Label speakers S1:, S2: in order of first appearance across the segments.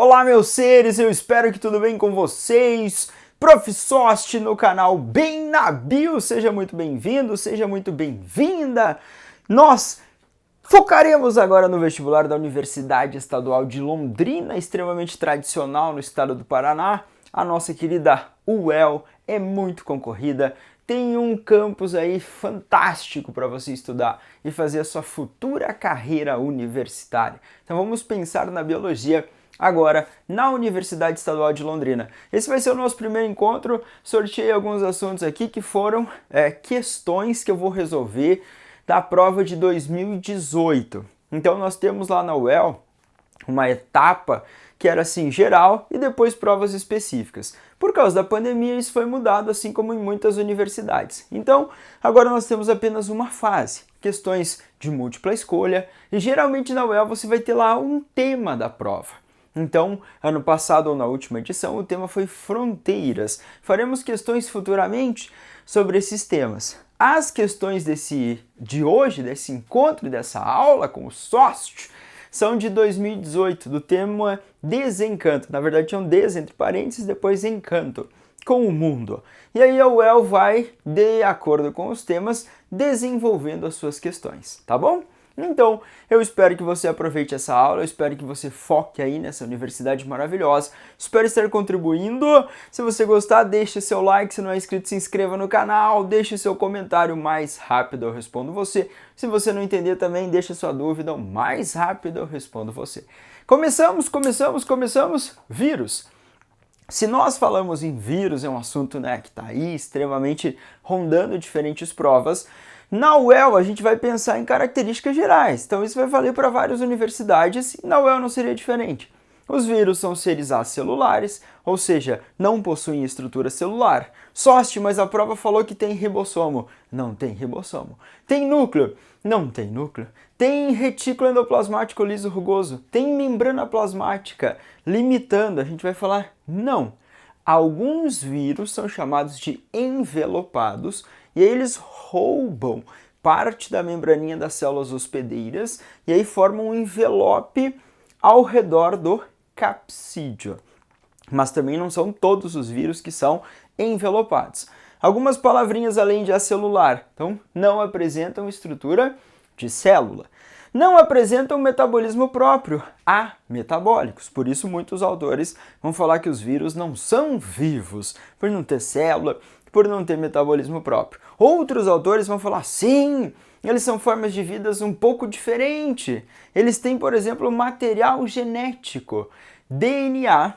S1: Olá, meus seres, eu espero que tudo bem com vocês. Prof. Sost no canal Bem na Bio, seja muito bem-vindo, seja muito bem-vinda. Nós focaremos agora no vestibular da Universidade Estadual de Londrina, extremamente tradicional no estado do Paraná. A nossa querida UEL é muito concorrida, tem um campus aí fantástico para você estudar e fazer a sua futura carreira universitária. Então vamos pensar na biologia agora na Universidade Estadual de Londrina. Esse vai ser o nosso primeiro encontro. Sorteei alguns assuntos aqui que foram questões que eu vou resolver da prova de 2018. Então nós temos lá na UEL uma etapa que era assim geral e depois provas específicas. Por causa da pandemia isso foi mudado, assim como em muitas universidades. Então agora nós temos apenas uma fase, questões de múltipla escolha, e geralmente na UEL você vai ter lá um tema da prova. Então, ano passado ou na última edição, o tema foi fronteiras. Faremos questões futuramente sobre esses temas. As questões de hoje, desse encontro, dessa aula com o Sost, são de 2018, do tema desencanto. Na verdade, tinha um des entre parênteses, depois encanto, com o mundo. E aí a UEL vai, de acordo com os temas, desenvolvendo as suas questões, tá bom? Então, eu espero que você aproveite essa aula, eu espero que você foque aí nessa universidade maravilhosa, espero estar contribuindo. Se você gostar, deixe seu like, se não é inscrito, se inscreva no canal, deixe seu comentário, mais rápido eu respondo você. Se você não entender também, deixe sua dúvida, mais rápido eu respondo você. Começamos! Vírus. Se nós falamos em vírus, é um assunto que está aí extremamente rondando diferentes provas. Na UEL a gente vai pensar em características gerais, então isso vai valer para várias universidades e na UEL não seria diferente. Os vírus são seres acelulares, ou seja, não possuem estrutura celular. Sost, mas a prova falou que tem ribossomo. Não tem ribossomo. Tem núcleo? Não tem núcleo. Tem retículo endoplasmático liso rugoso? Tem membrana plasmática? Limitando, a gente vai falar não. Alguns vírus são chamados de envelopados e aí eles roubam parte da membraninha das células hospedeiras e aí formam um envelope ao redor do capsídeo. Mas também não são todos os vírus que são envelopados. Algumas palavrinhas além de acelular, então não apresentam estrutura de célula. Não apresentam metabolismo próprio, ametabólicos. Por isso muitos autores vão falar que os vírus não são vivos, por não ter célula, por não ter metabolismo próprio. Outros autores vão falar, sim, eles são formas de vidas um pouco diferentes. Eles têm, por exemplo, material genético, DNA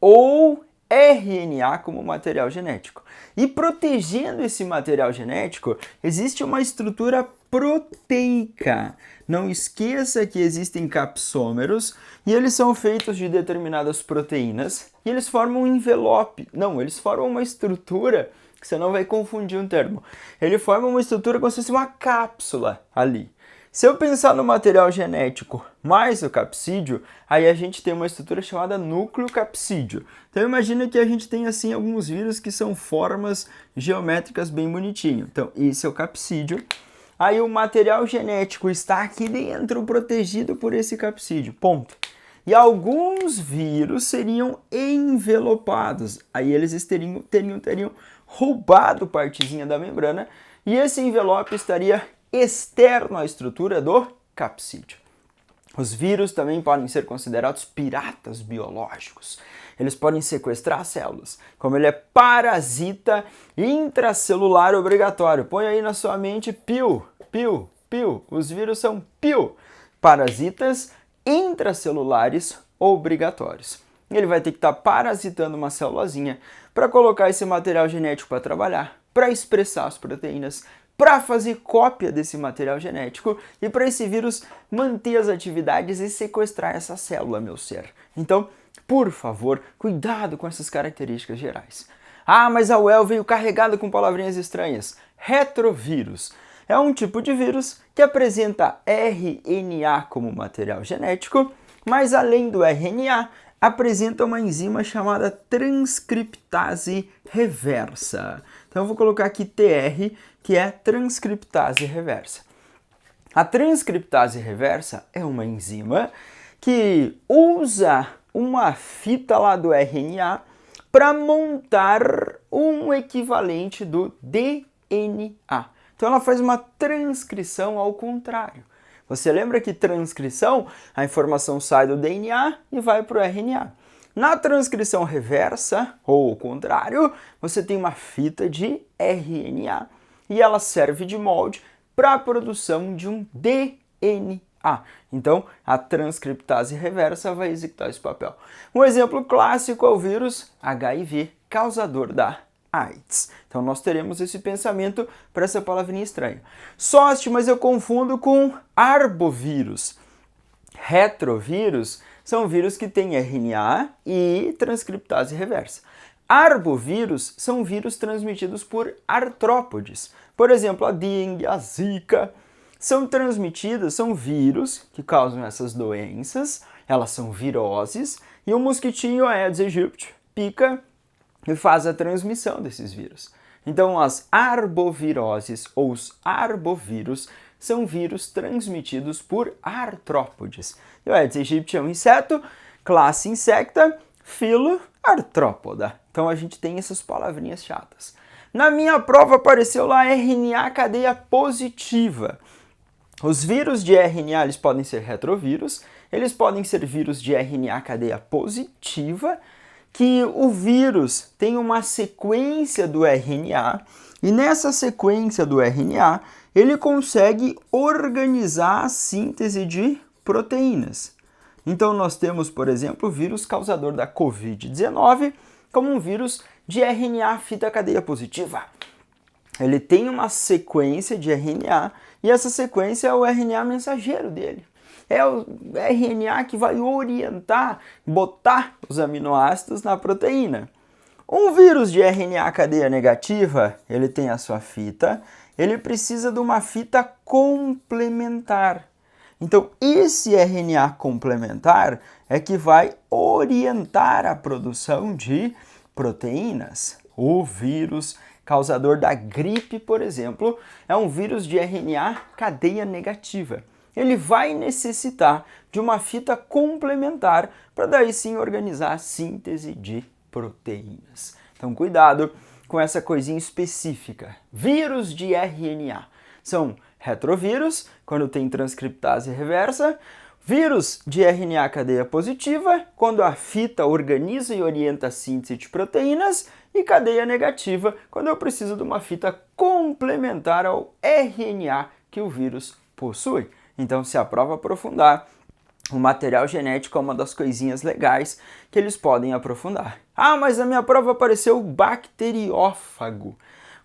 S1: ou RNA como material genético. E protegendo esse material genético, existe uma estrutura proteica. Não esqueça que existem capsômeros e eles são feitos de determinadas proteínas e eles formam um envelope. Não, eles formam uma estrutura, que você não vai confundir um termo. Ele forma uma estrutura como se fosse uma cápsula ali. Se eu pensar no material genético mais o capsídeo, aí a gente tem uma estrutura chamada núcleo capsídeo. Então imagina que a gente tem assim alguns vírus que são formas geométricas bem bonitinho. Então esse é o capsídeo. Aí o material genético está aqui dentro, protegido por esse capsídeo, ponto. E alguns vírus seriam envelopados. Aí eles teriam roubado partezinha da membrana e esse envelope estaria externo à estrutura do capsídeo. Os vírus também podem ser considerados piratas biológicos. Eles podem sequestrar células. Como ele é parasita intracelular obrigatório. Põe aí na sua mente PIL. Os vírus são PIL. Parasitas intracelulares obrigatórios. Ele vai ter que estar parasitando uma célulazinha para colocar esse material genético para trabalhar, para expressar as proteínas, para fazer cópia desse material genético e para esse vírus manter as atividades e sequestrar essa célula, meu ser. Então, por favor, cuidado com essas características gerais. Ah, mas a UEL veio carregada com palavrinhas estranhas. Retrovírus é um tipo de vírus que apresenta RNA como material genético, mas além do RNA, apresenta uma enzima chamada transcriptase reversa. Então eu vou colocar aqui TR, que é transcriptase reversa. A transcriptase reversa é uma enzima que usa uma fita lá do RNA para montar um equivalente do DNA. Então ela faz uma transcrição ao contrário. Você lembra que transcrição, a informação sai do DNA e vai para o RNA. Na transcrição reversa, ou ao contrário, você tem uma fita de RNA e ela serve de molde para a produção de um DNA. Então, a transcriptase reversa vai executar esse papel. Um exemplo clássico é o vírus HIV, causador da AIDS. Então, nós teremos esse pensamento para essa palavrinha estranha. Sóste, mas eu confundo com arbovírus. Retrovírus são vírus que têm RNA e transcriptase reversa. Arbovírus são vírus transmitidos por artrópodes. Por exemplo, a dengue, a zika, são vírus que causam essas doenças, elas são viroses, e o mosquitinho Aedes aegypti pica e faz a transmissão desses vírus. Então, as arboviroses ou os arbovírus são vírus transmitidos por artrópodes. E o Aedes aegypti é um inseto, classe insecta, filo artrópoda. Então, a gente tem essas palavrinhas chatas. Na minha prova apareceu lá RNA cadeia positiva. Os vírus de RNA eles podem ser retrovírus, eles podem ser vírus de RNA cadeia positiva, que o vírus tem uma sequência do RNA, e nessa sequência do RNA ele consegue organizar a síntese de proteínas. Então nós temos, por exemplo, o vírus causador da Covid-19 como um vírus de RNA fita cadeia positiva. Ele tem uma sequência de RNA e essa sequência é o RNA mensageiro dele. É o RNA que vai orientar, botar os aminoácidos na proteína. Um vírus de RNA cadeia negativa, ele tem a sua fita, ele precisa de uma fita complementar. Então, esse RNA complementar é que vai orientar a produção de proteínas. O vírus causador da gripe, por exemplo, é um vírus de RNA cadeia negativa. Ele vai necessitar de uma fita complementar para daí sim organizar a síntese de proteínas. Então, cuidado com essa coisinha específica. Vírus de RNA são retrovírus, quando tem transcriptase reversa, vírus de RNA cadeia positiva, quando a fita organiza e orienta a síntese de proteínas, e cadeia negativa, quando eu preciso de uma fita complementar ao RNA que o vírus possui. Então, se a prova aprofundar, o material genético é uma das coisinhas legais que eles podem aprofundar. Ah, mas na minha prova apareceu o bacteriófago.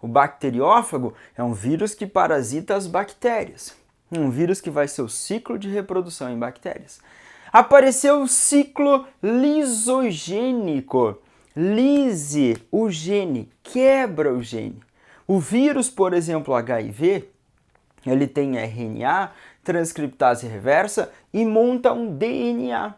S1: O bacteriófago é um vírus que parasita as bactérias. Um vírus que vai ser o ciclo de reprodução em bactérias. Apareceu o ciclo lisogênico. Lise o gene, quebra o gene. O vírus, por exemplo, HIV, ele tem RNA, transcriptase reversa e monta um DNA.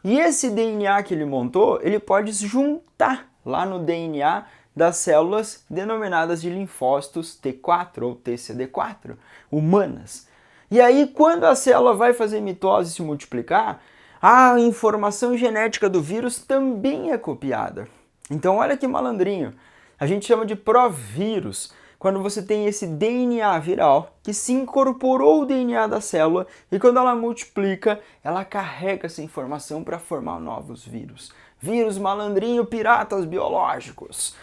S1: E esse DNA que ele montou, ele pode se juntar lá no DNA das células denominadas de linfócitos T4 ou TCD4, humanas. E aí, quando a célula vai fazer mitose e se multiplicar, a informação genética do vírus também é copiada. Então, olha que malandrinho. A gente chama de provírus, quando você tem esse DNA viral que se incorporou ao DNA da célula e quando ela multiplica, ela carrega essa informação para formar novos vírus. Vírus malandrinho, piratas biológicos.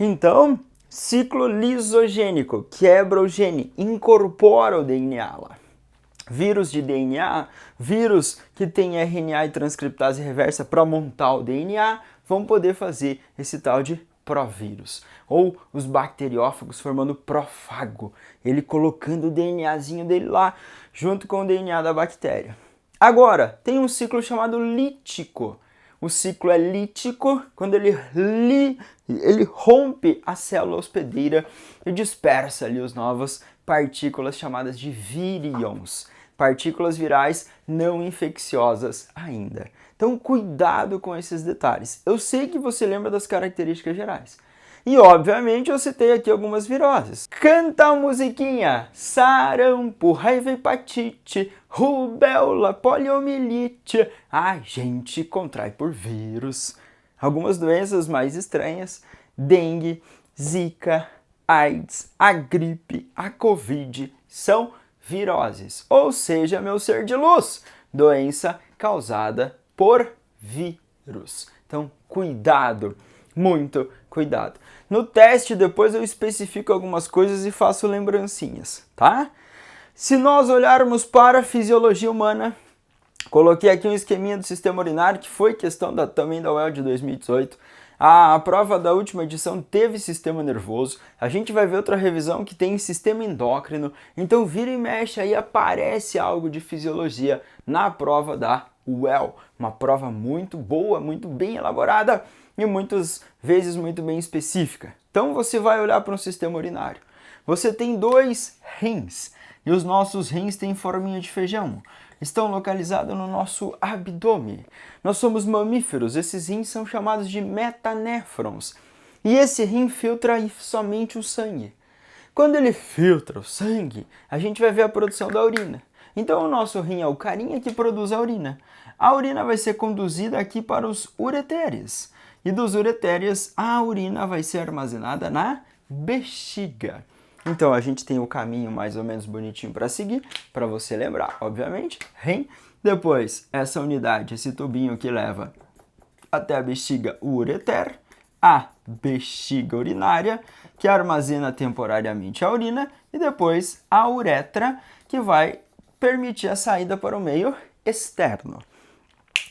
S1: Então, ciclo lisogênico, quebra o gene, incorpora o DNA lá. Vírus de DNA, vírus que tem RNA e transcriptase reversa para montar o DNA, vão poder fazer esse tal de provírus. Ou os bacteriófagos formando profago, ele colocando o DNAzinho dele lá junto com o DNA da bactéria. Agora, tem um ciclo chamado lítico. O ciclo é lítico quando ele rompe a célula hospedeira e dispersa ali as novas partículas chamadas de vírions. Partículas virais não infecciosas ainda. Então, cuidado com esses detalhes. Eu sei que você lembra das características gerais, E, obviamente, eu citei aqui algumas viroses. Canta a musiquinha: sarampo, raiva, hepatite, rubéola, poliomielite. A gente contrai por vírus. Algumas doenças mais estranhas: dengue, zika, AIDS, a gripe, a covid, são viroses. Ou seja, meu ser de luz, doença causada por vírus. Então, cuidado, muito cuidado. No teste, depois eu especifico algumas coisas e faço lembrancinhas, tá? Se nós olharmos para a fisiologia humana, coloquei aqui um esqueminha do sistema urinário, que foi questão também da UEL de 2018. A prova da última edição teve sistema nervoso. A gente vai ver outra revisão que tem sistema endócrino. Então vira e mexe aí, aparece algo de fisiologia na prova da UEL. Uma prova muito boa, muito bem elaborada e muitas vezes muito bem específica. Então você vai olhar para um sistema urinário. Você tem 2 rins e os nossos rins têm forminha de feijão. Estão localizados no nosso abdômen. Nós somos mamíferos, esses rins são chamados de metanéfrons. E esse rim filtra somente o sangue. Quando ele filtra o sangue, a gente vai ver a produção da urina. Então o nosso rim é o carinha que produz a urina. A urina vai ser conduzida aqui para os ureteres. E dos ureteres, a urina vai ser armazenada na bexiga. Então a gente tem o caminho mais ou menos bonitinho para seguir, para você lembrar, obviamente, rim. Depois, essa unidade, esse tubinho que leva até a bexiga, o ureter, a bexiga urinária, que armazena temporariamente a urina, e depois a uretra, que vai permitir a saída para o meio externo.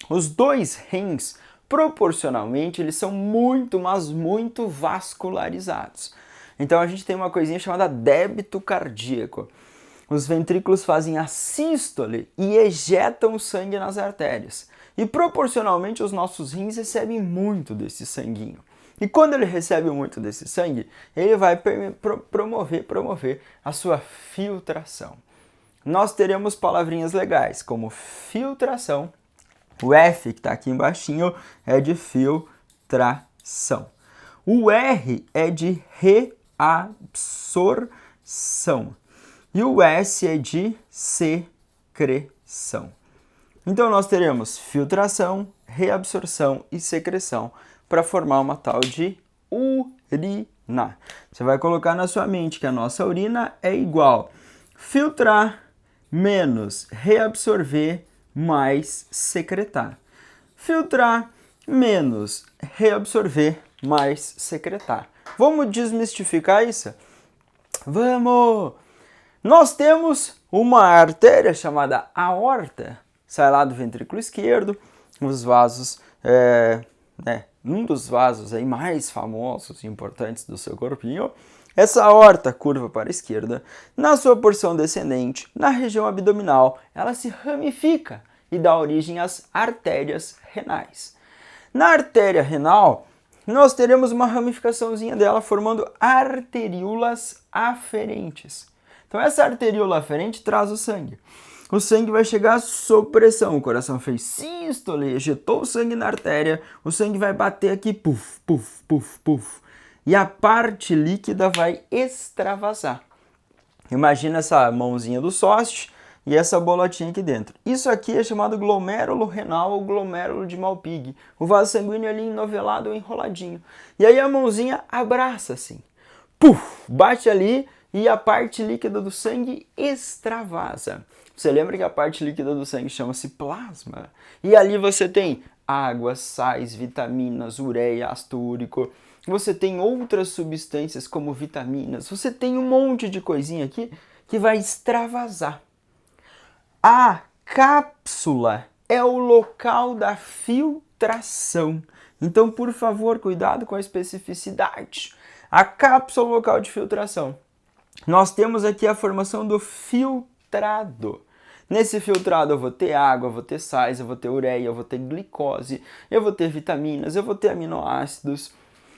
S1: Os 2 rins, proporcionalmente, eles são muito, mas muito vascularizados. Então a gente tem uma coisinha chamada débito cardíaco. Os ventrículos fazem a sístole e ejetam o sangue nas artérias. E proporcionalmente os nossos rins recebem muito desse sanguinho. E quando ele recebe muito desse sangue, ele vai promover a sua filtração. Nós teremos palavrinhas legais, como filtração. O F, que está aqui embaixinho, é de filtração. O R é de reabsorção. E o S é de secreção. Então nós teremos filtração, reabsorção e secreção para formar uma tal de urina. Você vai colocar na sua mente que a nossa urina é igual filtrar menos reabsorver mais secretar. Filtrar menos reabsorver mais secretar. Vamos desmistificar isso? Vamos! Nós temos uma artéria chamada aorta, sai lá do ventrículo esquerdo, os vasos, um dos vasos aí mais famosos e importantes do seu corpinho. Essa aorta curva para a esquerda, na sua porção descendente, na região abdominal, ela se ramifica e dá origem às artérias renais. Na artéria renal, nós teremos uma ramificaçãozinha dela formando arteríolas aferentes. Então essa arteríola aferente traz o sangue. O sangue vai chegar sob pressão. O coração fez sístole, ejetou o sangue na artéria. O sangue vai bater aqui, puf, puf, puf, puf. E a parte líquida vai extravasar. Imagina essa mãozinha do sócio e essa bolotinha aqui dentro. Isso aqui é chamado glomérulo renal ou glomérulo de Malpighi. O vaso sanguíneo ali enovelado ou enroladinho. E aí a mãozinha abraça assim. Puf, bate ali e a parte líquida do sangue extravasa. Você lembra que a parte líquida do sangue chama-se plasma? E ali você tem água, sais, vitaminas, ureia, ácido úrico. Você tem outras substâncias como vitaminas. Você tem um monte de coisinha aqui que vai extravasar. A cápsula é o local da filtração. Então, por favor, cuidado com a especificidade. A cápsula é o local de filtração. Nós temos aqui a formação do filtrado. Nesse filtrado eu vou ter água, eu vou ter sais, eu vou ter ureia, eu vou ter glicose, eu vou ter vitaminas, eu vou ter aminoácidos.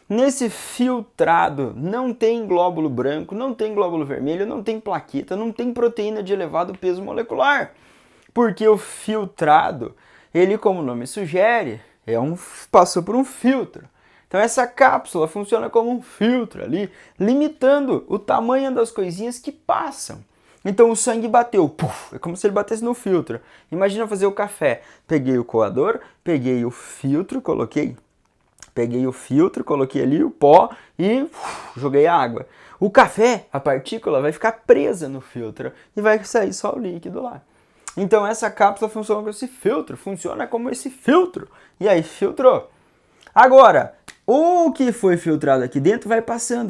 S1: Nesse filtrado não tem glóbulo branco, não tem glóbulo vermelho, não tem plaqueta, não tem proteína de elevado peso molecular. Porque o filtrado, ele, como o nome sugere, passou por um filtro. Então essa cápsula funciona como um filtro ali, limitando o tamanho das coisinhas que passam. Então o sangue bateu, puf, é como se ele batesse no filtro. Imagina fazer o café. Peguei o coador, peguei o filtro, coloquei ali o pó e joguei a água. O café, a partícula, vai ficar presa no filtro e vai sair só o líquido lá. Então essa cápsula funciona como esse filtro. E aí filtrou. Agora, o que foi filtrado aqui dentro vai passando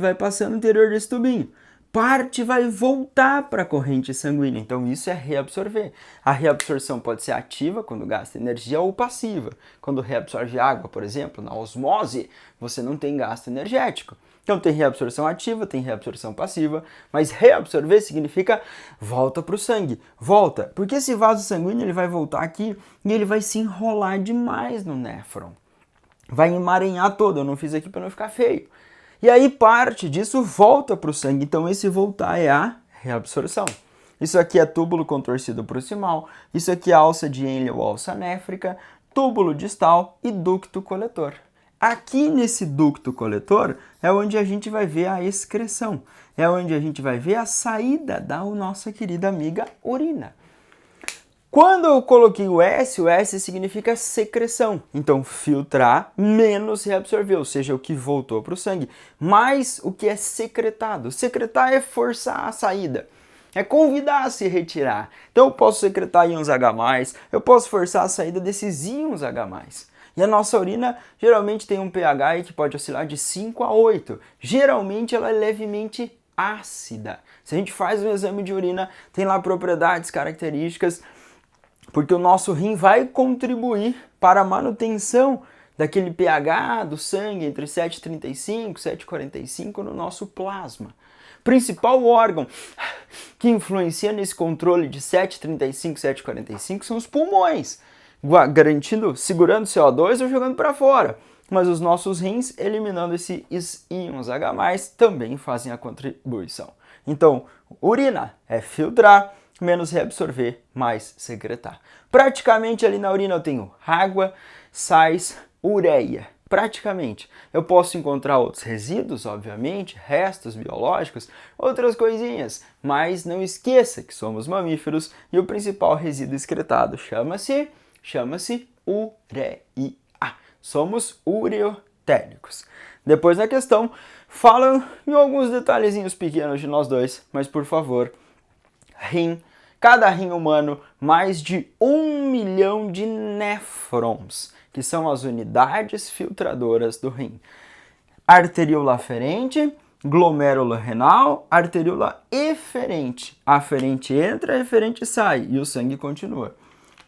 S1: no interior desse tubinho. Parte vai voltar para a corrente sanguínea, então isso é reabsorver. A reabsorção pode ser ativa, quando gasta energia, ou passiva. Quando reabsorve água, por exemplo, na osmose, você não tem gasto energético. Então tem reabsorção ativa, tem reabsorção passiva, mas reabsorver significa volta para o sangue, volta. Porque esse vaso sanguíneo ele vai voltar aqui e ele vai se enrolar demais no néfron. Vai emaranhar todo, eu não fiz aqui para não ficar feio. E aí parte disso volta para o sangue, então esse voltar é a reabsorção. Isso aqui é túbulo contorcido proximal, isso aqui é alça de Henle ou alça néfrica, túbulo distal e ducto coletor. Aqui nesse ducto coletor é onde a gente vai ver a excreção, é onde a gente vai ver a saída da nossa querida amiga urina. Quando eu coloquei o S significa secreção. Então, filtrar menos reabsorver, ou seja, o que voltou para o sangue, mais o que é secretado. Secretar é forçar a saída, é convidar a se retirar. Então, eu posso secretar íons H+, eu posso forçar a saída desses íons H+. E a nossa urina geralmente tem um pH que pode oscilar de 5 a 8. Geralmente, ela é levemente ácida. Se a gente faz um exame de urina, tem lá propriedades, características, porque o nosso rim vai contribuir para a manutenção daquele pH do sangue entre 7,35 e 7,45 no nosso plasma. Principal órgão que influencia nesse controle de 7,35 e 7,45 são os pulmões, garantindo, segurando CO2 ou jogando para fora. Mas os nossos rins, eliminando esses íons H+, também fazem a contribuição. Então, urina é filtrar, menos reabsorver, mais secretar. Praticamente ali na urina eu tenho água, sais, ureia. Praticamente. Eu posso encontrar outros resíduos, obviamente, restos biológicos, outras coisinhas, mas não esqueça que somos mamíferos e o principal resíduo excretado chama-se ureia. Somos ureotéricos. Depois na questão, falam em alguns detalhezinhos pequenos de nós dois, mas por favor, rim. Cada rim humano, mais de 1 milhão de néfrons, que são as unidades filtradoras do rim. Arteríola aferente, glomérulo renal, arteríola eferente. A aferente entra, a eferente sai e o sangue continua.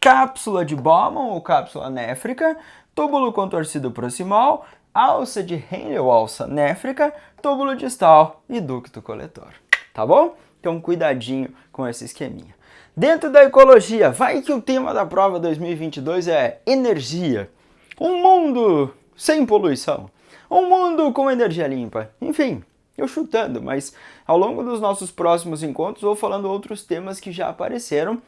S1: Cápsula de Bowman ou cápsula néfrica, túbulo contorcido proximal, alça de Henle ou alça néfrica, túbulo distal e ducto coletor. Tá bom? Então cuidadinho com esse esqueminha. Dentro da ecologia, vai que o tema da prova 2022 é energia. Um mundo sem poluição. Um mundo com energia limpa. Enfim, eu chutando, mas ao longo dos nossos próximos encontros vou falando outros temas que já apareceram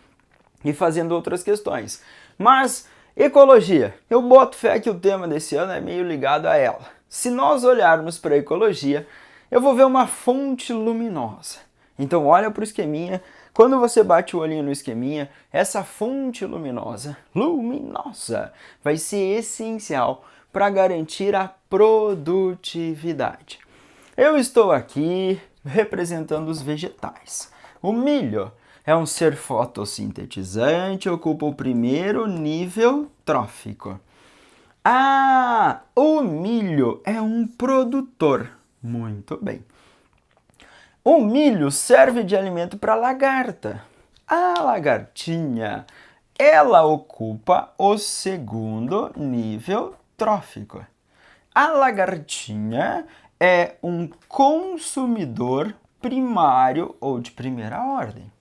S1: e fazendo outras questões. Mas, ecologia, eu boto fé que o tema desse ano é meio ligado a ela. Se nós olharmos para a ecologia, eu vou ver uma fonte luminosa. Então olha para o esqueminha. Quando você bate o olhinho no esqueminha, essa fonte luminosa, vai ser essencial para garantir a produtividade. Eu estou aqui representando os vegetais. O milho é um ser fotossintetizante, ocupa o primeiro nível trófico. O milho é um produtor. Muito bem. O milho serve de alimento para a lagarta. A lagartinha, ela ocupa o segundo nível trófico. A lagartinha é um consumidor primário ou de primeira ordem.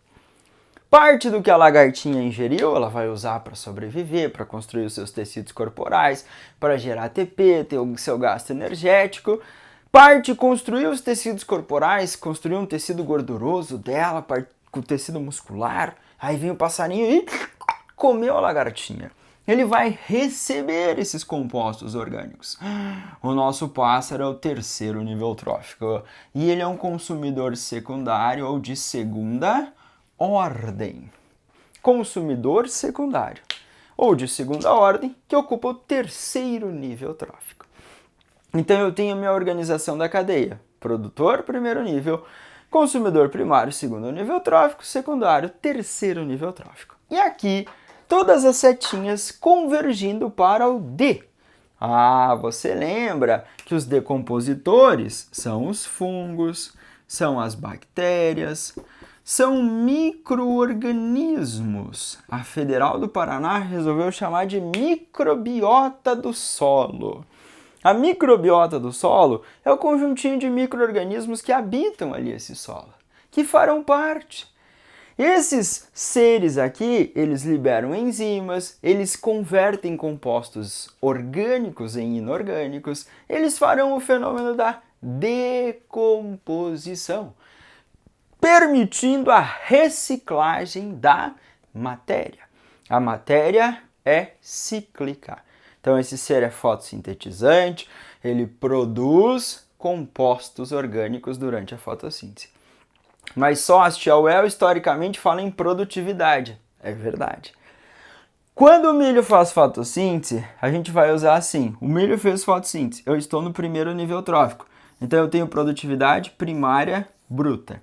S1: Parte do que a lagartinha ingeriu, ela vai usar para sobreviver, para construir os seus tecidos corporais, para gerar ATP, ter o seu gasto energético. Parte construir os tecidos corporais, construir um tecido gorduroso dela, com o tecido muscular. Aí vem o passarinho e comeu a lagartinha. ele vai receber esses compostos orgânicos. O nosso pássaro é o terceiro nível trófico e ele é um consumidor secundário ou de segunda ordem. Consumidor secundário ou de segunda ordem que ocupa o terceiro nível trófico. Então eu tenho a minha organização da cadeia: produtor, primeiro nível; consumidor primário, segundo nível trófico; secundário, terceiro nível trófico. E aqui, todas as setinhas convergindo para o D. Ah, você lembra que os decompositores são os fungos, são as bactérias, são micro-organismos. A Federal do Paraná resolveu chamar de microbiota do solo. A microbiota do solo é o conjuntinho de micro-organismos que habitam ali esse solo, que farão parte. Esses seres aqui, eles liberam enzimas, eles convertem compostos orgânicos em inorgânicos, eles farão o fenômeno da decomposição, permitindo a reciclagem da matéria. A matéria é cíclica. Então esse ser é fotossintetizante, ele produz compostos orgânicos durante a fotossíntese. Mas Sost e Auel historicamente falam em produtividade. É verdade. Quando o milho faz fotossíntese, a gente vai usar assim: o milho fez fotossíntese, eu estou no primeiro nível trófico. Então eu tenho produtividade primária bruta.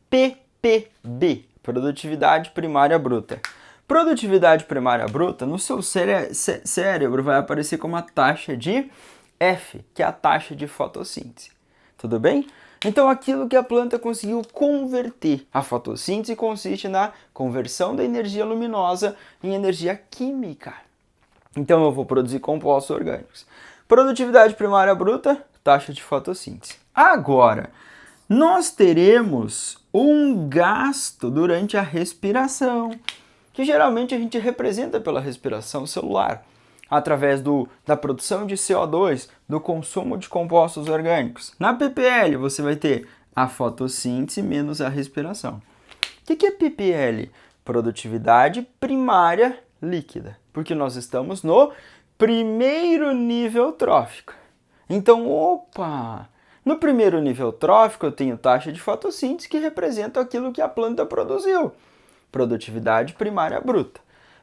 S1: PPB, produtividade primária bruta. Produtividade primária bruta, no seu cérebro vai aparecer como a taxa de F, que é a taxa de fotossíntese. Tudo bem? Então aquilo que a planta conseguiu converter. A fotossíntese consiste na conversão da energia luminosa em energia química. Então eu vou produzir compostos orgânicos. Produtividade primária bruta, taxa de fotossíntese. Agora, nós teremos um gasto durante a respiração, que geralmente a gente representa pela respiração celular, através da produção de CO2, do consumo de compostos orgânicos. Na ppl você vai ter a fotossíntese menos a respiração. O que é ppl? Produtividade primária líquida, porque nós estamos no primeiro nível trófico. Então, no primeiro nível trófico eu tenho taxa de fotossíntese que representa aquilo que a planta produziu. Produtividade primária bruta.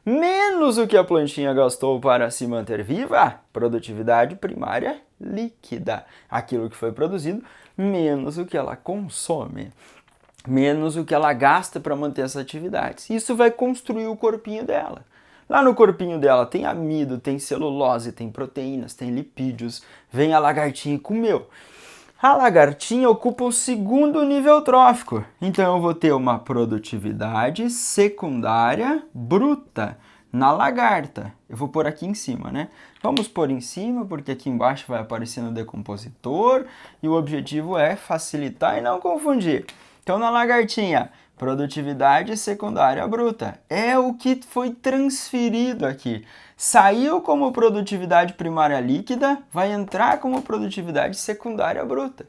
S1: Menos o que a plantinha gastou para se manter viva, produtividade primária líquida. Aquilo que foi produzido, menos o que ela consome. Menos o que ela gasta para manter essas atividades. Isso vai construir o corpinho dela. Lá no corpinho dela tem amido, tem celulose, tem proteínas, tem lipídios. Vem a lagartinha e comeu. A lagartinha ocupa o segundo nível trófico, então eu vou ter uma produtividade secundária bruta na lagarta. Eu vou pôr aqui em cima, né? Vamos pôr em cima, porque aqui embaixo vai aparecer no decompositor, e o objetivo é facilitar e não confundir. Então na lagartinha, produtividade secundária bruta. É o que foi transferido aqui. Saiu como produtividade primária líquida, vai entrar como produtividade secundária bruta.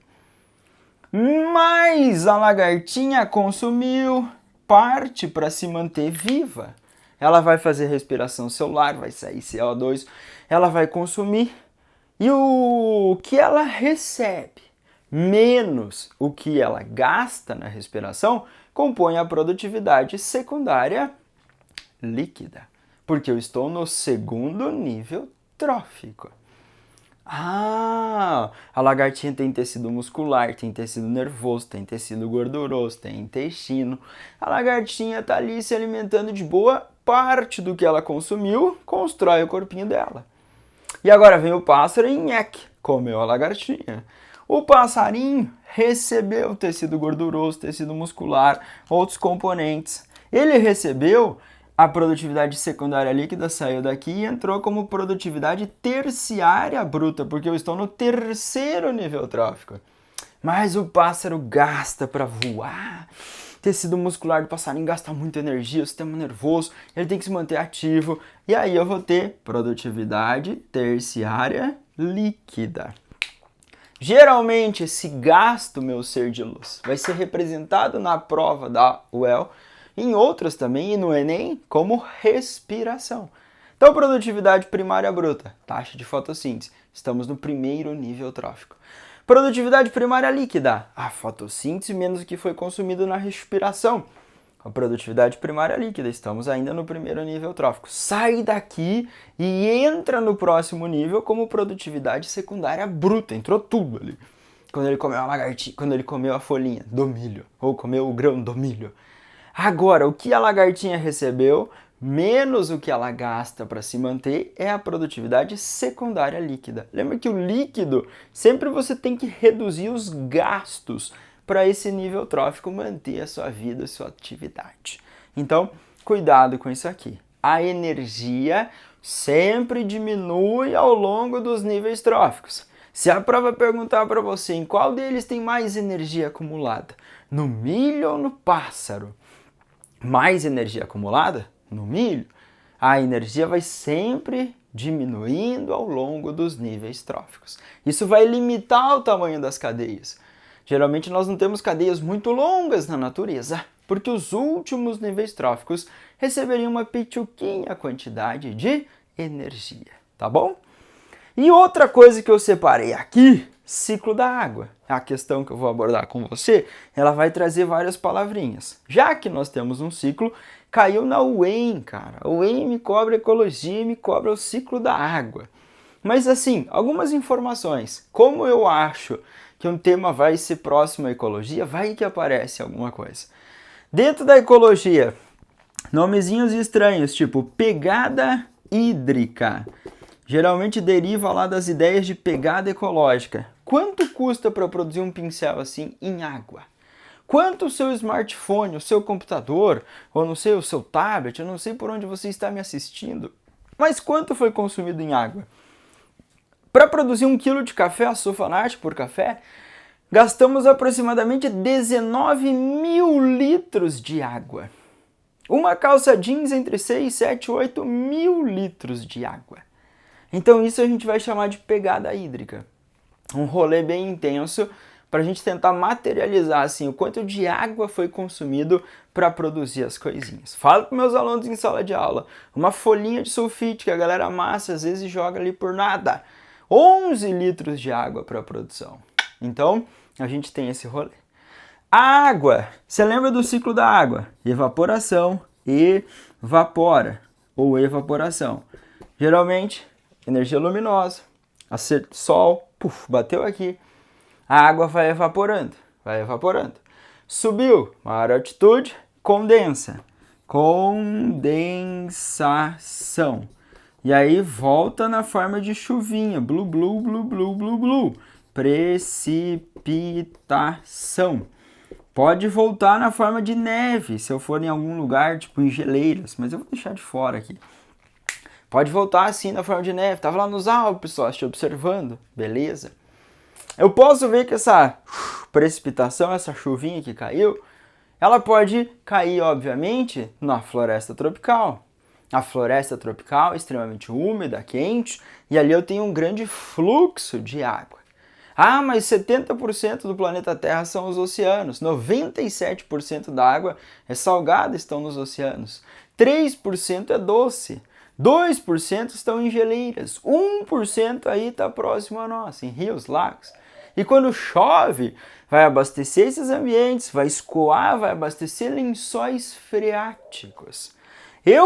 S1: Mas a lagartinha consumiu parte para se manter viva. Ela vai fazer respiração celular, vai sair CO2, ela vai consumir. E o que ela recebe, menos o que ela gasta na respiração, compõe a produtividade secundária líquida, porque eu estou no segundo nível trófico. A lagartinha tem tecido muscular, tem tecido nervoso, tem tecido gorduroso, tem intestino. A lagartinha está ali se alimentando de boa, parte do que ela consumiu constrói o corpinho dela. E agora vem o pássaro e nheque, comeu a lagartinha. O passarinho recebeu tecido gorduroso, tecido muscular, outros componentes. Ele recebeu a produtividade secundária líquida, saiu daqui e entrou como produtividade terciária bruta, porque eu estou no terceiro nível trófico. Mas o pássaro gasta para voar. Tecido muscular do passarinho gasta muita energia, o sistema nervoso, ele tem que se manter ativo. E aí eu vou ter produtividade terciária líquida. Geralmente esse gasto, meu ser de luz, vai ser representado na prova da UEL, em outras também, e no Enem, como respiração. Então, produtividade primária bruta, taxa de fotossíntese. Estamos no primeiro nível trófico. Produtividade primária líquida, a fotossíntese menos o que foi consumido na respiração. A produtividade primária líquida, estamos ainda no primeiro nível trófico. Sai daqui e entra no próximo nível como produtividade secundária bruta. Entrou tudo ali. Quando ele comeu a lagartixa, quando ele comeu a folhinha do milho, ou comeu o grão do milho. Agora, o que a lagartinha recebeu, menos o que ela gasta para se manter, é a produtividade secundária líquida. Lembra que o líquido, sempre você tem que reduzir os gastos para esse nível trófico manter a sua vida, a sua atividade. Então, cuidado com isso aqui. A energia sempre diminui ao longo dos níveis tróficos. Se a prova perguntar para você em qual deles tem mais energia acumulada, no milho ou no pássaro? Mais energia acumulada? No milho. A energia vai sempre diminuindo ao longo dos níveis tróficos. Isso vai limitar o tamanho das cadeias. Geralmente nós não temos cadeias muito longas na natureza, porque os últimos níveis tróficos receberiam uma pituquinha quantidade de energia, tá bom? E outra coisa que eu separei aqui, ciclo da água. A questão que eu vou abordar com você, ela vai trazer várias palavrinhas. Já que nós temos um ciclo, caiu na UEM, cara. A UEM me cobra ecologia e me cobra o ciclo da água. Mas assim, algumas informações. Como eu acho que um tema vai ser próximo à ecologia, vai que aparece alguma coisa. Dentro da ecologia, nomezinhos estranhos, tipo pegada hídrica. Geralmente deriva lá das ideias de pegada ecológica. Quanto custa para produzir um pincel assim em água? Quanto o seu smartphone, o seu computador, ou não sei, o seu tablet, eu não sei por onde você está me assistindo, mas quanto foi consumido em água? Para produzir 1 kg de café açufanate por café, gastamos aproximadamente 19 mil litros de água. Uma calça jeans entre 6, 7, 8 mil litros de água. Então isso a gente vai chamar de pegada hídrica. Um rolê bem intenso para a gente tentar materializar assim, o quanto de água foi consumido para produzir as coisinhas. Falo para meus alunos em sala de aula, uma folhinha de sulfite que a galera amassa às vezes joga ali por nada. 11 litros de água para a produção. Então, a gente tem esse rolê. A água, você lembra do ciclo da água? Evaporação, evapora, ou evaporação. Geralmente, energia luminosa, sol, bateu aqui, a água vai evaporando, vai evaporando. Subiu, maior altitude, condensa, condensação. E aí volta na forma de chuvinha, blu, blu, blu, blu, blu, blu. Precipitação. Pode voltar na forma de neve, se eu for em algum lugar, tipo em geleiras, mas eu vou deixar de fora aqui. Pode voltar assim na forma de neve. Tava lá nos Alpes, só te observando, beleza? Eu posso ver que essa precipitação, essa chuvinha que caiu, ela pode cair, obviamente, na floresta tropical. A floresta tropical é extremamente úmida, quente, e ali eu tenho um grande fluxo de água. Ah, mas 70% do planeta Terra são os oceanos, 97% da água é salgada, estão nos oceanos, 3% é doce, 2% estão em geleiras, 1% aí está próximo a nós, em rios, lagos. E quando chove, vai abastecer esses ambientes, vai escoar, vai abastecer lençóis freáticos.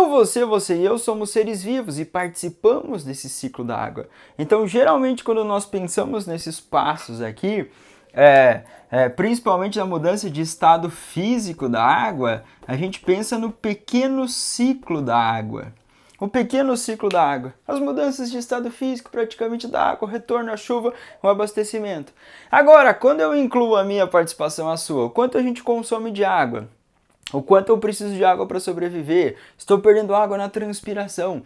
S1: Você e eu somos seres vivos e participamos desse ciclo da água. Então, geralmente, quando nós pensamos nesses passos aqui, principalmente na mudança de estado físico da água, a gente pensa no pequeno ciclo da água. O pequeno ciclo da água, as mudanças de estado físico praticamente da água, o retorno à chuva, o abastecimento. Agora, quando eu incluo a minha participação, a sua, o quanto a gente consome de água? O quanto eu preciso de água para sobreviver? Estou perdendo água na transpiração.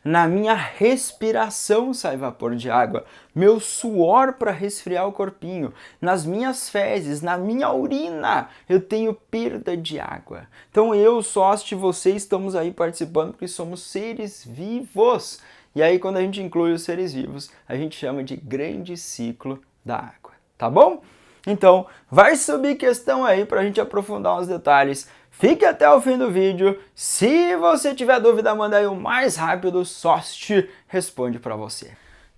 S1: Na minha respiração sai vapor de água. Meu suor para resfriar o corpinho. Nas minhas fezes, na minha urina, eu tenho perda de água. Então eu, sócio, você estamos aí participando porque somos seres vivos. E aí quando a gente inclui os seres vivos, a gente chama de grande ciclo da água. Tá bom? Então, vai subir questão aí para a gente aprofundar os detalhes. Fique até o fim do vídeo. Se você tiver dúvida, manda aí o mais rápido, Sost responde para você.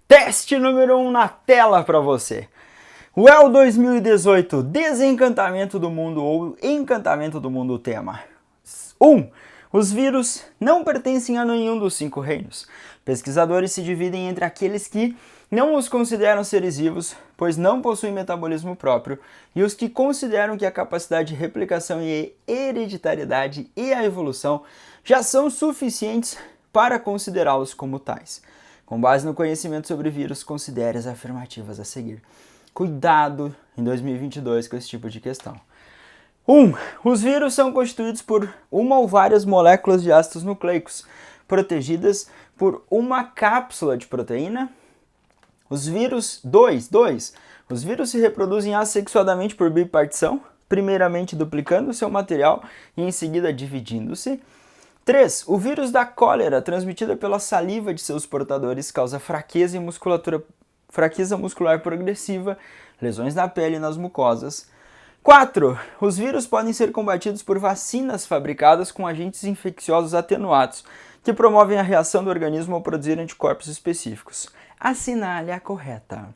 S1: Teste número 1 na tela para você. UEL 2018, Desencantamento do Mundo ou Encantamento do Mundo tema. 1. Os vírus não pertencem a nenhum dos 5 reinos. Pesquisadores se dividem entre aqueles que não os consideram seres vivos, pois não possuem metabolismo próprio, e os que consideram que a capacidade de replicação e hereditariedade e a evolução já são suficientes para considerá-los como tais. Com base no conhecimento sobre vírus, considere as afirmativas a seguir. Cuidado em 2022 com esse tipo de questão. 1. Os vírus são constituídos por uma ou várias moléculas de ácidos nucleicos, protegidas por uma cápsula de proteína. Os vírus 2. Os vírus se reproduzem assexuadamente por bipartição, primeiramente duplicando seu material e em seguida dividindo-se. 3. O vírus da cólera, transmitida pela saliva de seus portadores, causa fraqueza muscular progressiva, lesões na pele e nas mucosas. 4. Os vírus podem ser combatidos por vacinas fabricadas com agentes infecciosos atenuados, que promovem a reação do organismo ao produzir anticorpos específicos. Assinale a correta.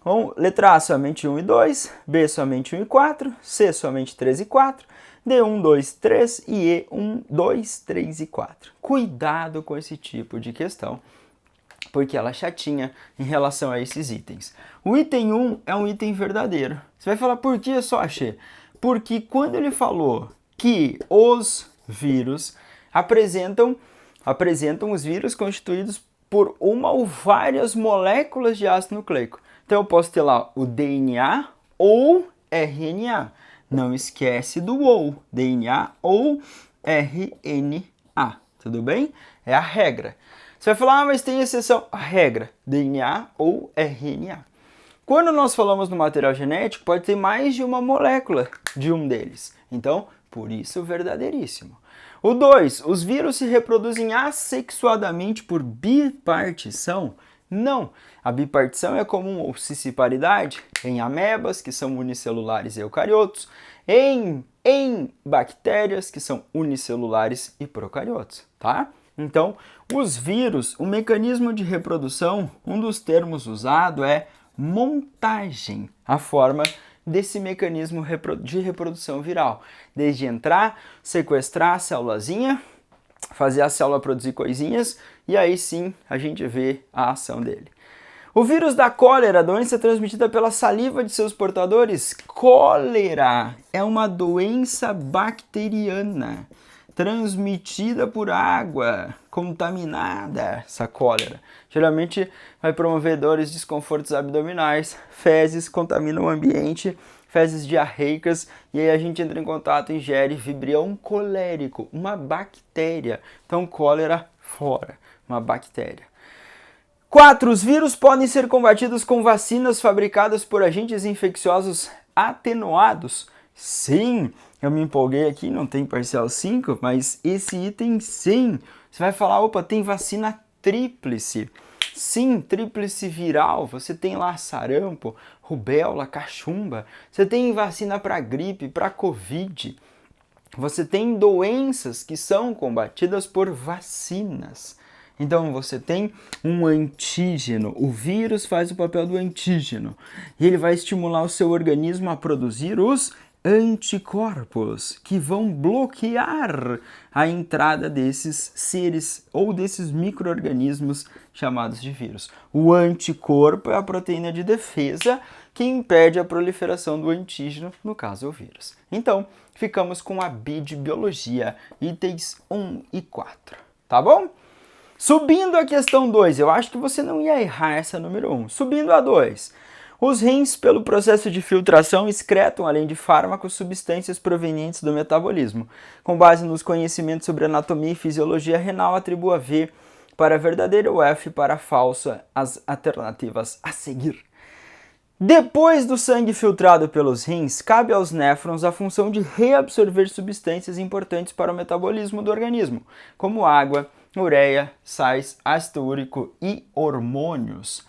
S1: Bom, letra A somente 1 e 2, B somente 1 e 4, C somente 3 e 4, D 1, 2, 3 e E 1, 2, 3 e 4. Cuidado com esse tipo de questão, porque ela é chatinha em relação a esses itens. O item 1 é um item verdadeiro. Você vai falar, por que, Soche? Porque quando ele falou que os vírus apresentam os vírus constituídos por uma ou várias moléculas de ácido nucleico. Então eu posso ter lá o DNA ou RNA. Não esquece do ou, DNA ou RNA, tudo bem? É a regra. Você vai falar, mas tem exceção. A regra, DNA ou RNA. Quando nós falamos no material genético, pode ter mais de uma molécula de um deles. Então, por isso, verdadeiríssimo. O 2, os vírus se reproduzem assexuadamente por bipartição? Não. A bipartição é comum ou cisparidade em amebas, que são unicelulares e eucariotos, em bactérias, que são unicelulares e procariotos, tá? Então, os vírus, o mecanismo de reprodução, um dos termos usado é montagem, a forma desse mecanismo de reprodução viral. Desde entrar, sequestrar a célulazinha, fazer a célula produzir coisinhas, e aí sim a gente vê a ação dele. O vírus da cólera, doença transmitida pela saliva de seus portadores. Cólera é uma doença bacteriana transmitida por água contaminada, essa cólera. Geralmente vai promover dores, desconfortos abdominais, fezes contaminam o ambiente, fezes diarreicas, e aí a gente entra em contato e ingere vibrião colérico, uma bactéria. Então, cólera fora, uma bactéria. 4. Os vírus podem ser combatidos com vacinas fabricadas por agentes infecciosos atenuados? Sim, eu me empolguei aqui, não tem parcial 5, mas esse item sim. Você vai falar, opa, tem vacina tríplice. Sim, tríplice viral, você tem lá sarampo, rubéola, cachumba, você tem vacina para gripe, para covid. Você tem doenças que são combatidas por vacinas. Então você tem um antígeno, o vírus faz o papel do antígeno e ele vai estimular o seu organismo a produzir os anticorpos que vão bloquear a entrada desses seres ou desses micro-organismos chamados de vírus. O anticorpo é a proteína de defesa que impede a proliferação do antígeno, no caso o vírus. Então, ficamos com a B de biologia, itens 1 e 4, tá bom? Subindo a questão 2, eu acho que você não ia errar essa número 1. Subindo a 2, os rins, pelo processo de filtração, excretam, além de fármacos, substâncias provenientes do metabolismo. Com base nos conhecimentos sobre anatomia e fisiologia renal, atribua V para verdadeira ou F para falsa as alternativas a seguir. Depois do sangue filtrado pelos rins, cabe aos néfrons a função de reabsorver substâncias importantes para o metabolismo do organismo, como água, ureia, sais, ácido úrico e hormônios.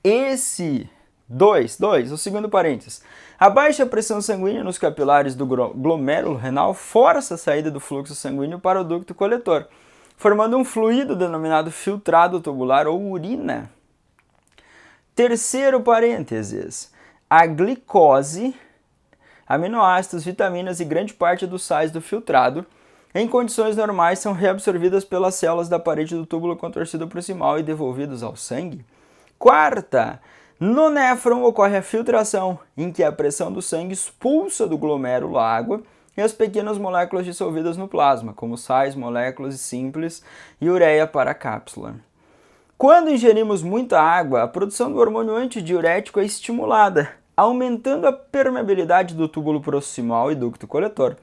S1: Esse O segundo parênteses. A baixa pressão sanguínea nos capilares do glomérulo renal força a saída do fluxo sanguíneo para o ducto coletor, formando um fluido denominado filtrado tubular ou urina. Terceiro parênteses. A glicose, aminoácidos, vitaminas e grande parte dos sais do filtrado, em condições normais, são reabsorvidas pelas células da parede do túbulo contorcido proximal e devolvidos ao sangue. Quarta, no néfron ocorre a filtração, em que a pressão do sangue expulsa do glomérulo a água e as pequenas moléculas dissolvidas no plasma, como sais, moléculas simples e ureia para a cápsula. Quando ingerimos muita água, a produção do hormônio antidiurético é estimulada, aumentando a permeabilidade do túbulo proximal e ducto coletor.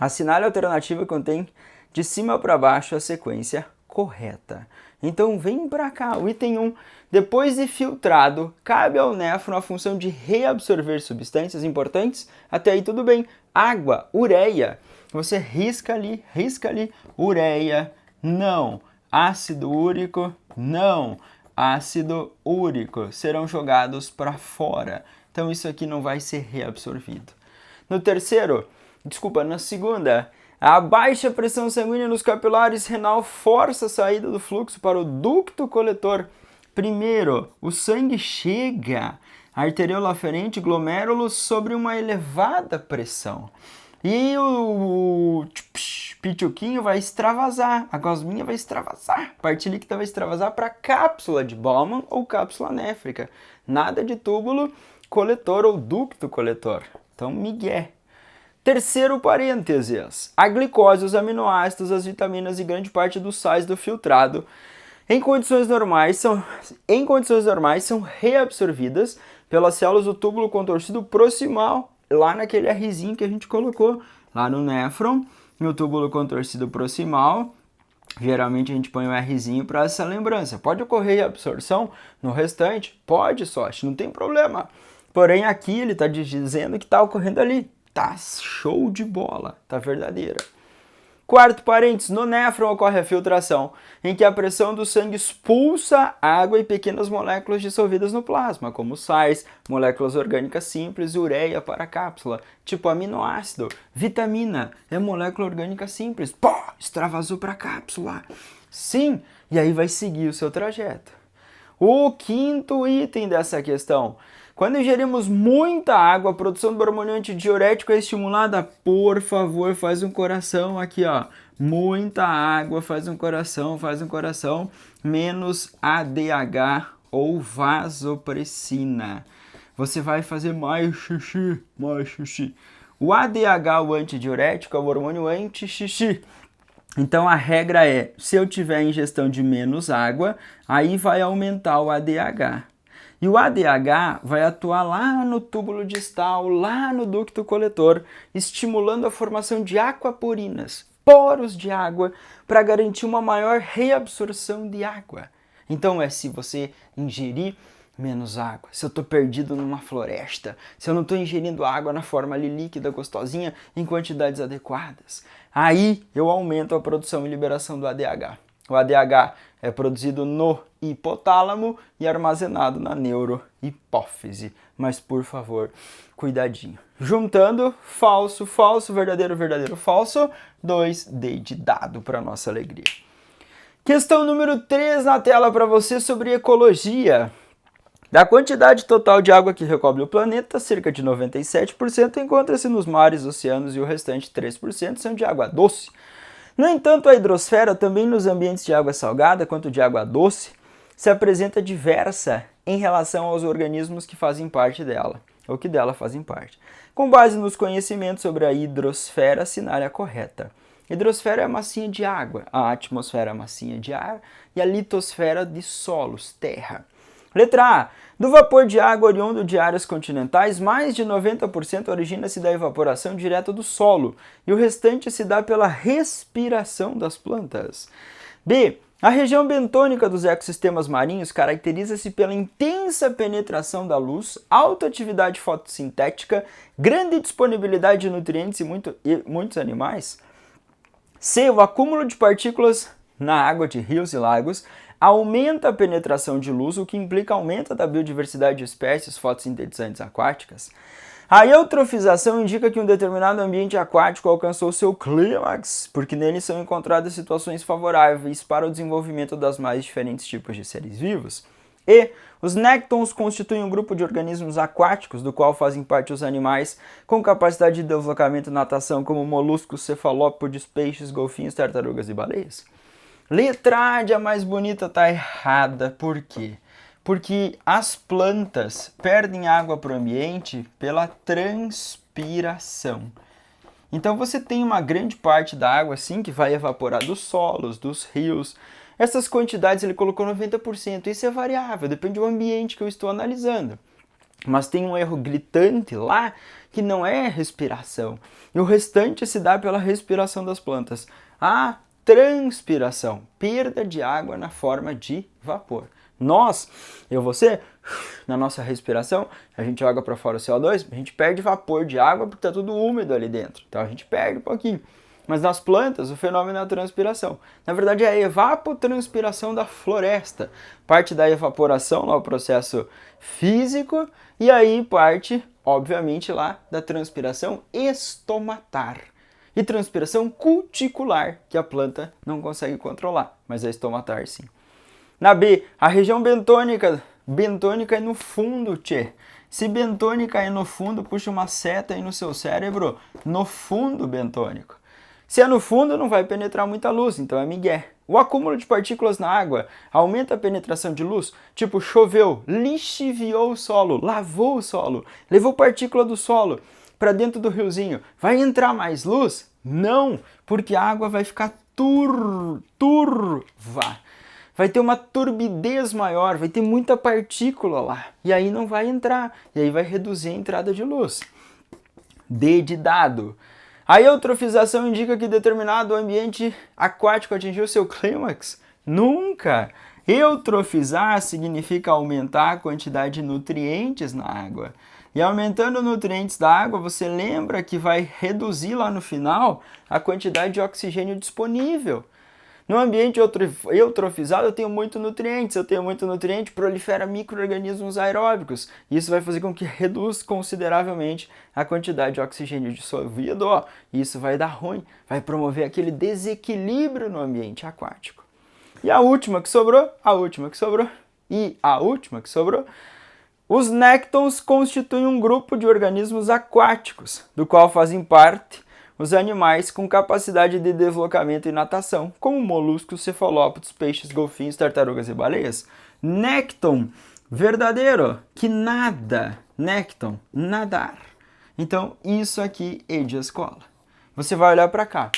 S1: Assinale a alternativa que contém de cima para baixo a sequência correta. Então vem para cá, o item 1. Depois de filtrado, cabe ao néfron a função de reabsorver substâncias importantes. Até aí tudo bem. Água, ureia. Você risca ali, ureia, não. Ácido úrico, não. Ácido úrico serão jogados para fora. Então isso aqui não vai ser reabsorvido. Na segunda, a baixa pressão sanguínea nos capilares renal força a saída do fluxo para o ducto coletor. Primeiro, o sangue chega à arteríola aferente glomérulo sobre uma elevada pressão. E o pituquinho vai extravasar, a gosminha vai extravasar, a parte líquida vai extravasar para a cápsula de Bowman ou cápsula néfrica. Nada de túbulo coletor ou ducto coletor. Então, migué. Terceiro parênteses. A glicose, os aminoácidos, as vitaminas e grande parte dos sais do filtrado em condições normais são reabsorvidas pelas células do túbulo contorcido proximal, lá naquele Rzinho que a gente colocou, lá no néfron, no túbulo contorcido proximal. Geralmente a gente põe um Rzinho para essa lembrança. Pode ocorrer reabsorção no restante? Pode, sorte, não tem problema. Porém, aqui ele está dizendo que está ocorrendo ali. Tá show de bola, tá verdadeira. Quarto parênteses, no néfron ocorre a filtração, em que a pressão do sangue expulsa água e pequenas moléculas dissolvidas no plasma, como sais, moléculas orgânicas simples e ureia para a cápsula, tipo aminoácido, vitamina, é molécula orgânica simples, extravasou para a cápsula. Sim, e aí vai seguir o seu trajeto. O quinto item dessa questão. Quando ingerimos muita água, a produção do hormônio antidiurético é estimulada. Por favor, faz um coração aqui, ó. Muita água, faz um coração, menos ADH ou vasopressina. Você vai fazer mais xixi. O ADH, o antidiurético, é o hormônio anti-xixi. Então a regra é, se eu tiver ingestão de menos água, aí vai aumentar o ADH. E o ADH vai atuar lá no túbulo distal, lá no ducto coletor, estimulando a formação de aquaporinas, poros de água, para garantir uma maior reabsorção de água. Então se você ingerir menos água, se eu estou perdido numa floresta, se eu não estou ingerindo água na forma ali líquida, gostosinha, em quantidades adequadas, aí eu aumento a produção e liberação do ADH. O ADH é produzido no hipotálamo e armazenado na neurohipófise. Mas, por favor, cuidadinho. Juntando, falso, verdadeiro, falso. 2D de dado para nossa alegria. Questão número 3 na tela para você sobre ecologia. Da quantidade total de água que recobre o planeta, cerca de 97% encontra-se nos mares, oceanos e o restante 3% são de água doce. No entanto, a hidrosfera, também nos ambientes de água salgada quanto de água doce, se apresenta diversa em relação aos organismos que fazem parte dela, ou que dela fazem parte. Com base nos conhecimentos sobre a hidrosfera, assinale a correta. A hidrosfera é a massinha de água, a atmosfera é a massinha de ar e a litosfera de solos, terra. Letra A. Do vapor de água oriundo de áreas continentais, mais de 90% origina-se da evaporação direta do solo e o restante se dá pela respiração das plantas. B. A região bentônica dos ecossistemas marinhos caracteriza-se pela intensa penetração da luz, alta atividade fotossintética, grande disponibilidade de nutrientes e muitos animais. C. O acúmulo de partículas na água de rios e lagos aumenta a penetração de luz, o que implica aumento da biodiversidade de espécies fotossintetizantes aquáticas. A eutrofização indica que um determinado ambiente aquático alcançou seu clímax, porque nele são encontradas situações favoráveis para o desenvolvimento das mais diferentes tipos de seres vivos. E os néctons constituem um grupo de organismos aquáticos, do qual fazem parte os animais com capacidade de deslocamento e natação, como moluscos, cefalópodes, peixes, golfinhos, tartarugas e baleias. Letra A, a mais bonita, tá errada. Por quê? Porque as plantas perdem água para o ambiente pela transpiração. Então você tem uma grande parte da água assim que vai evaporar dos solos, dos rios. Essas quantidades ele colocou 90%. Isso é variável, depende do ambiente que eu estou analisando. Mas tem um erro gritante lá que não é respiração. E o restante se dá pela respiração das plantas. A transpiração, perda de água na forma de vapor. Nós, você, na nossa respiração, a gente joga para fora o CO2, a gente perde vapor de água porque está tudo úmido ali dentro. Então a gente perde um pouquinho. Mas nas plantas, o fenômeno é a transpiração. Na verdade, é a evapotranspiração da floresta. Parte da evaporação, lá o processo físico, e aí parte, obviamente, lá da transpiração estomatar. E transpiração cuticular, que a planta não consegue controlar, mas a estomatar sim. Na B, a região bentônica é no fundo, tchê. Se bentônica é no fundo, puxa uma seta aí no seu cérebro, no fundo bentônico. Se é no fundo, não vai penetrar muita luz, então é migué. O acúmulo de partículas na água aumenta a penetração de luz, tipo choveu, lixiviou o solo, lavou o solo, levou partícula do solo para dentro do riozinho. Vai entrar mais luz? Não, porque a água vai ficar turva. Vai ter uma turbidez maior, vai ter muita partícula lá. E aí não vai entrar, e aí vai reduzir a entrada de luz. D de dado. A eutrofização indica que determinado ambiente aquático atingiu seu clímax? Nunca! Eutrofizar significa aumentar a quantidade de nutrientes na água. E aumentando os nutrientes da água, você lembra que vai reduzir lá no final a quantidade de oxigênio disponível. No ambiente eutrofizado eu tenho muito nutrientes, prolifera micro-organismos aeróbicos. Isso vai fazer com que reduz consideravelmente a quantidade de oxigênio dissolvido. Isso vai dar ruim, vai promover aquele desequilíbrio no ambiente aquático. E a última que sobrou, os néctons constituem um grupo de organismos aquáticos, do qual fazem parte os animais com capacidade de deslocamento e natação, como moluscos, cefalópodes, peixes, golfinhos, tartarugas e baleias. Nécton, verdadeiro, que nada. Nécton, nadar. Então, isso aqui é de escola. Você vai olhar para cá.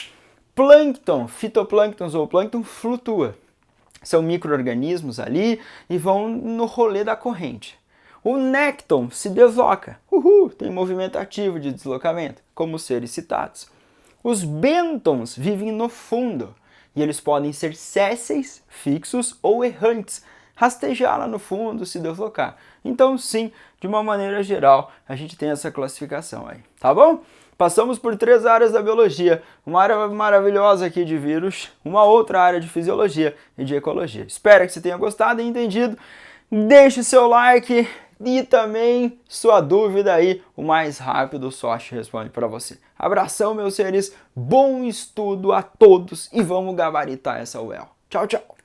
S1: Plâncton, fitoplânctons ou plâncton flutua. São micro-organismos ali e vão no rolê da corrente. O nécton se desloca, tem movimento ativo de deslocamento, como os seres citados. Os bentons vivem no fundo e eles podem ser sésseis, fixos ou errantes, rastejar lá no fundo, se deslocar. Então, sim, de uma maneira geral, a gente tem essa classificação aí, tá bom? Passamos por 3 áreas da biologia, uma área maravilhosa aqui de vírus, uma outra área de fisiologia e de ecologia. Espero que você tenha gostado e entendido. Deixe seu like e também sua dúvida aí, o mais rápido o Soch responde para você. Abração, meus seres, bom estudo a todos e vamos gabaritar essa UEL. Tchau, tchau!